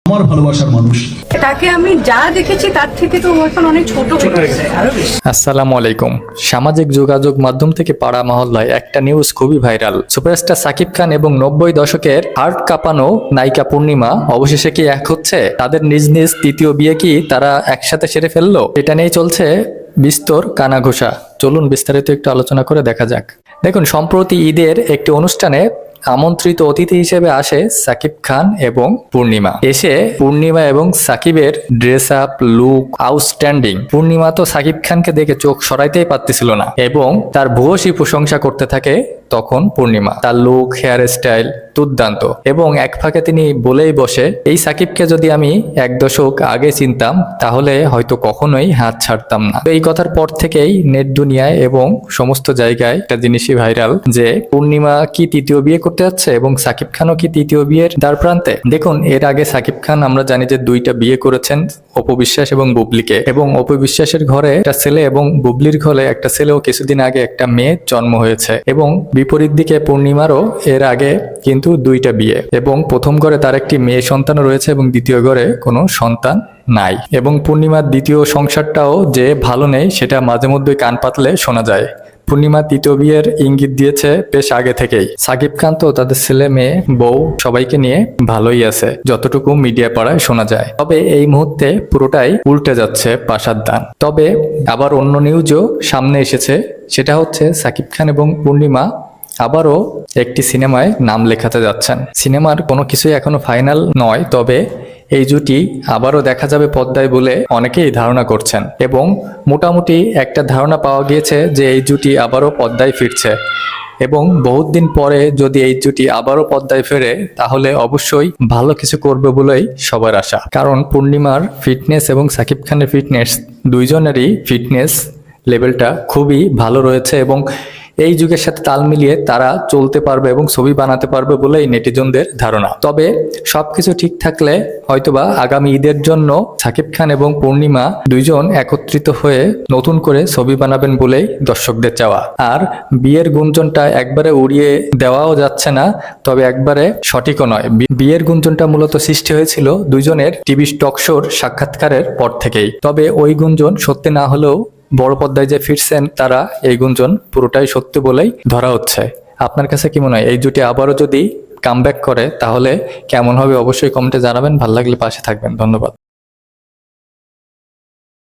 আমার ভালোবাসার মানুষ। তাকে আমি যা দেখেছি তার থেকে তো এখন অনেক ছোট হয়ে গেছে, আরো বেশি। আসসালামু আলাইকুম। সামাজিক যোগাযোগ মাধ্যম থেকে পাড়া মহল্লায় একটা নিউজ খুবই ভাইরাল। সুপারস্টার সাকিব খান এবং 90 দশকের হার্ট কাঁপানো নায়িকা পূর্ণিমা অবশেষে কি এক হচ্ছে? তাদের নিজ নিজ তৃতীয় বিয়ে কি তারা একসাথে সেরে ফেললো? এটা নিয়ে চলছে বিস্তর কানাঘোষা। চলুন বিস্তারিত একটু আলোচনা করে দেখা যাক। দেখুন, সম্প্রতি ঈদের একটি অনুষ্ঠানে আমন্ত্রিত অতিথি হিসেবে আসে সাকিব খান এবং পূর্ণিমা। এসে পূর্ণিমা এবং সাকিবের ড্রেস আপ লুক আউটস্ট্যান্ডিং। পূর্ণিমা তো সাকিব খানকে দেখে চোখ সরাইতেই পারতেছিল না এবং তার ভূয়সী প্রশংসা করতে থাকে। তখন পূর্ণিমা তার লুক হেয়ার স্টাইল দুর্দান্ত এবং এক ফাঁকে তিনি বলেই বসে, এই সাকিবকে যদি আমি 1 দশক আগে চিনতাম তাহলে হয়তো কখনোই হাত ছাড়তাম না। এই কথার পর থেকেই নেট দুনিয়ায় এবং সমস্ত জায়গায় একটা জিনিসই ভাইরাল, যে পূর্ণিমা কি তৃতীয় বিয়ে করতে যাচ্ছে এবং সাকিব খানও কি তৃতীয় বিয়ের দ্বার প্রান্তে। দেখুন, এর আগে সাকিব খান আমরা জানি যে 2টা বিয়ে করেছেন, অপু বিশ্বাস এবং বুবলিকে, এবং অপু বিশ্বাসের ঘরে একটা ছেলে এবং বুবলির ঘরে একটা ছেলেও কিছুদিন আগে একটা মেয়ে জন্ম হয়েছে। এবং বিপরীত দিকে পূর্ণিমারও এর আগে কিন্তু 2টা বিয়ে, এবং প্রথম ঘরে তার একটি মেয়ে সন্তান রয়েছে এবং দ্বিতীয় ঘরে কোনো সন্তান নাই। এবং পূর্ণিমার দ্বিতীয় সংসারটাও যে ভালো নেই সেটা মাঝে মধ্যে কান পাতলে শোনা যায়। পূর্ণিমা তৃতীয় বিয়ের ইঙ্গিত দিয়েছে বেশ আগে থেকেই। সাকিব খান তো তাদের ছেলে মেয়ে বউ সবাইকে নিয়ে ভালোই আছে, যতটুকু মিডিয়া পাড়ায় শোনা যায়। তবে এই মুহূর্তে পুরোটাই উল্টে যাচ্ছে পাশার দান। তবে আবার অন্য নিউজও সামনে এসেছে, সেটা হচ্ছে সাকিব খান এবং পূর্ণিমা আবারও একটি সিনেমায় নাম লেখাতে যাচ্ছেন। সিনেমার কোনো কিছুই এখনো ফাইনাল নয়, তবে এই জুটি আবারও দেখা যাবে পর্দায় বলে অনেকেই ধারণা করছেন এবং মোটামুটি একটা ধারণা পাওয়া গিয়েছে যে এই জুটি আবারও পর্দায় ফিরছে। এবং বহুত দিন পরে যদি এই জুটি আবারও পর্দায় ফেরে তাহলে অবশ্যই ভালো কিছু করবে বলেই সবার আশা। কারণ পূর্ণিমার ফিটনেস এবং সাকিব খানের ফিটনেস, দুইজনেরই ফিটনেস লেভেলটা খুবই ভালো রয়েছে এবং এই যুগের সাথে তাল মিলিয়ে তারা চলতে পারবে এবং ছবি বানাতে পারবে বলেই নেটিজনদের ধারণা। তবে সবকিছু ঠিক থাকলে হয়তোবা আগামী ঈদের জন্য সাকিব খান এবং পূর্ণিমা দুইজন একত্রিত হয়ে নতুন করে ছবি বানাবেন বলেই দর্শকদের চাওয়া। আর বিয়ের গুঞ্জনটা একবারে উড়িয়ে দেওয়াও যাচ্ছে না, তবে একবারে সঠিকও নয়। বিয়ের গুঞ্জনটা মূলত সৃষ্টি হয়েছিল দুইজনের টিভি টক শোর সাক্ষাৎকারের পর থেকেই। তবে ওই গুঞ্জন সত্যি না হলেও বড় পর্দায় যে ফিরছেন তারা, এই গুঞ্জন পুরোটাই সত্যি বলেই ধরা হচ্ছে। আপনার কাছে কি মনে হয়, এই জুটি আবারও যদি কামব্যাক করে তাহলে কেমন হবে? অবশ্যই কমেন্টে জানাবেন। ভালো লাগলে পাশে থাকবেন। ধন্যবাদ।